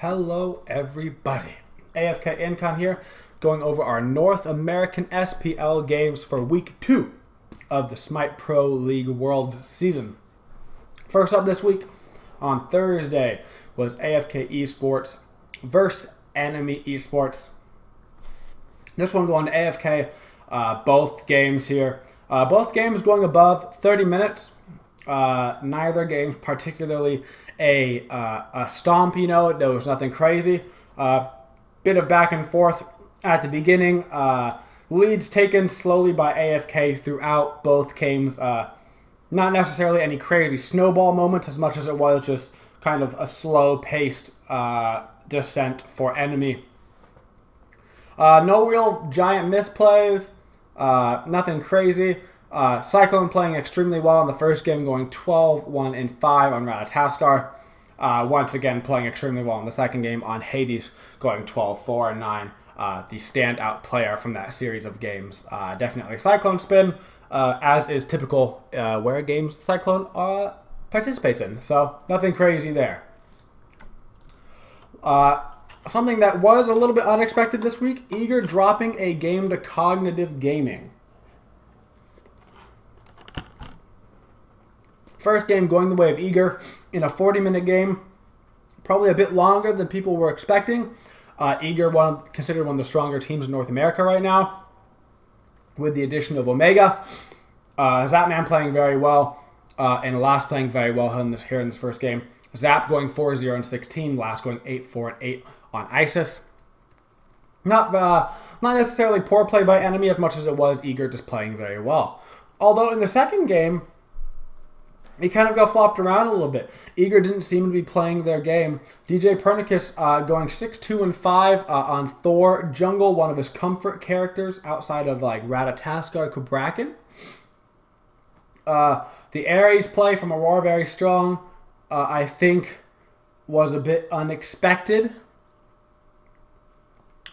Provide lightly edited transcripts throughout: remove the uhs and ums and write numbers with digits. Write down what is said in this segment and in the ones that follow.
Hello everybody, AFK Incon here, going over our North American SPL games for week 2 of the Smite Pro League World Season. First up this week, on Thursday, was AFK Esports versus Enemy Esports. This one going to AFK, both games here. Both games going above 30 minutes. Neither games particularly a stomp, you know. There was nothing crazy. Bit of back and forth at the beginning. Leads taken slowly by AFK throughout both games. Not necessarily any crazy snowball moments as much as it was just kind of a slow-paced descent for Enemy. No real giant misplays. Nothing crazy. Cyclone playing extremely well in the first game, going 12-1-5 on Radataskar. Once again, playing extremely well in the second game on Hades, going 12-4-9. The standout player from that series of games. Definitely Cyclone spin, as is typical where games Cyclone participates in. So, nothing crazy there. Something that was a little bit unexpected this week, Eager dropping a game to Cognitive Gaming. First game going the way of Eager in a 40-minute game. Probably a bit longer than people were expecting. Eager, considered one of the stronger teams in North America right now, with the addition of Omega. Zapman playing very well, and Last playing very well here in this first game. Zap going 4-0-16, Last going 8-4-8 on ISIS. Not necessarily poor play by Enemy as much as it was Eager just playing very well. Although in the second game, he kind of got flopped around a little bit. Eager didn't seem to be playing their game. DJ Pernicus going 6-2-5 on Thor Jungle, one of his comfort characters outside of like Radataskar, Kubrakan. The Ares play from Aurora very strong. I think was a bit unexpected.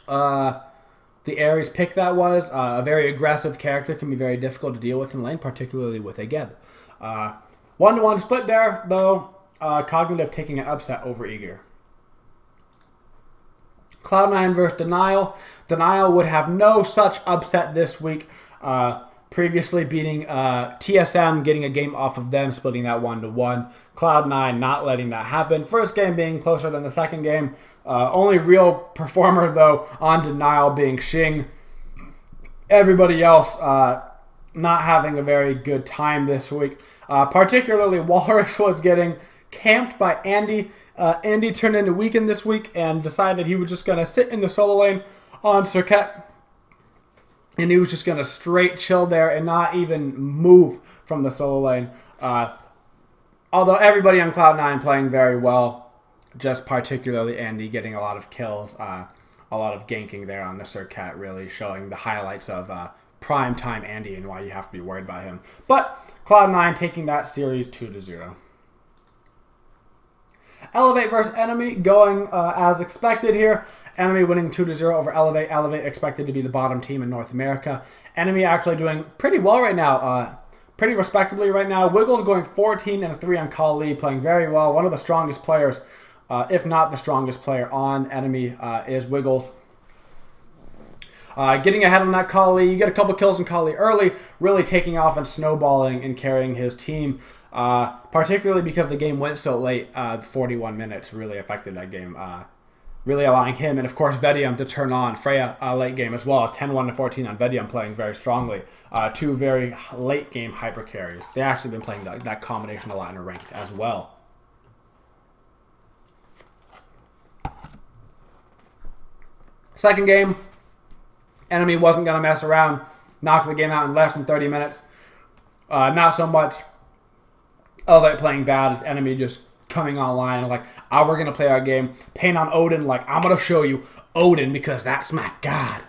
The Ares pick that was. A very aggressive character, can be very difficult to deal with in lane, particularly with a Geb. 1-1 split there, though. Cognitive taking an upset over Eager. Cloud9 versus Denial. Denial would have no such upset this week. Previously beating TSM, getting a game off of them, splitting that 1-1. Cloud9 not letting that happen. First game being closer than the second game. Only real performer, though, on Denial being Xing. Everybody else not having a very good time this week. Particularly, Walrus was getting camped by Andy. Andy turned into Weekend this week and decided he was just going to sit in the solo lane on Circuit. And he was just going to straight chill there and not even move from the solo lane. Although everybody on Cloud9 playing very well, just particularly Andy getting a lot of kills, a lot of ganking there on the Circuit, really showing the highlights of prime time Andy and why you have to be worried about him. But Cloud9 taking that series 2-0. Elevate versus Enemy going as expected here. Enemy winning 2-0 over Elevate. Elevate expected to be the bottom team in North America. Enemy actually doing pretty well right now. Pretty respectably right now. Wiggles going 14-3 on Kali, playing very well. One of the strongest players, if not the strongest player on Enemy, is Wiggles. Getting ahead on that Kali, you get a couple kills in Kali early, really taking off and snowballing and carrying his team, particularly because the game went so late. 41 minutes really affected that game, really allowing him and of course Vedium to turn on Freya late game as well. 10-1-14 on Vedium, playing very strongly. Two very late game hyper carries. They actually been playing that combination a lot in a ranked as well. Second game, Enemy wasn't going to mess around. Knocked the game out in less than 30 minutes. Not so much Elevate playing bad as Enemy just coming online and like, oh, we're going to play our game. Pain on Odin, like, I'm going to show you Odin because that's my god.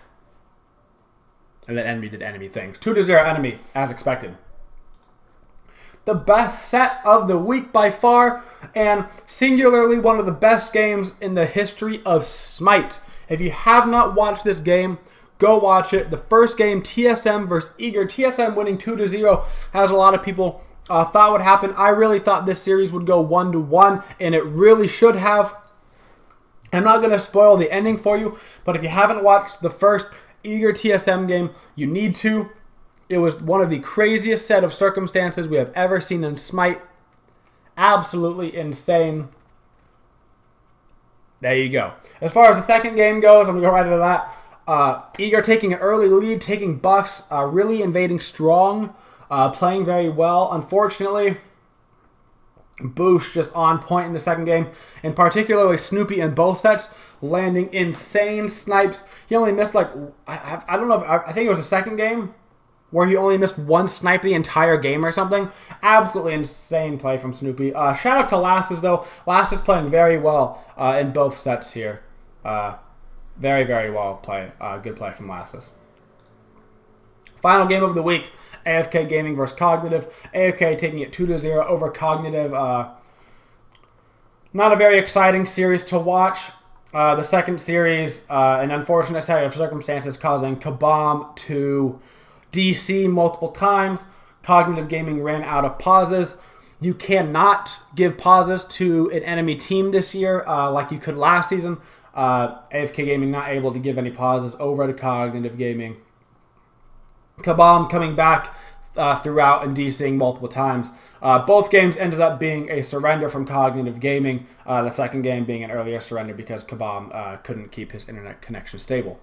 And then Enemy did Enemy things. 2-0 Enemy, as expected. The best set of the week by far, and singularly one of the best games in the history of Smite. If you have not watched this game, go watch it. The first game, TSM versus Eager. TSM winning 2-0, as a lot of people thought would happen. I really thought this series would go 1-1, and it really should have. I'm not going to spoil the ending for you, but if you haven't watched the first Eager TSM game, you need to. It was one of the craziest set of circumstances we have ever seen in Smite. Absolutely insane. There you go. As far as the second game goes, I'm going to go right into that. Eager taking an early lead, taking buffs, really invading strong, playing very well. Unfortunately, Boosh just on point in the second game, and particularly Snoopy in both sets, landing insane snipes. He only missed like, I don't know, I think it was the second game where he only missed one snipe the entire game or something. Absolutely insane play from Snoopy. Shout out to Lasses though. Lasses playing very well in both sets here. Very, very well play. Good play from Lasses. Final game of the week. AFK Gaming versus Cognitive. AFK taking it 2-0 over Cognitive. Not a very exciting series to watch. The second series, an unfortunate set of circumstances causing Kabam to DC multiple times. Cognitive Gaming ran out of pauses. You cannot give pauses to an enemy team this year like you could last season. AFK Gaming not able to give any pauses over to Cognitive Gaming. Kabam coming back throughout and DCing multiple times. Both games ended up being a surrender from Cognitive Gaming. The second game being an earlier surrender because Kabam couldn't keep his internet connection stable.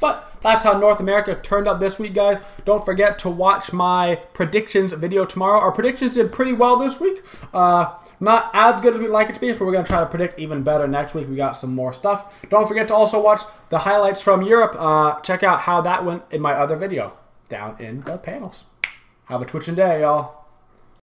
But that's how North America turned up this week, guys. Don't forget to watch my predictions video tomorrow. Our predictions did pretty well this week. Not as good as we'd like it to be, so we're going to try to predict even better next week. We got some more stuff. Don't forget to also watch the highlights from Europe. Check out how that went in my other video down in the panels. Have a twitching day, y'all.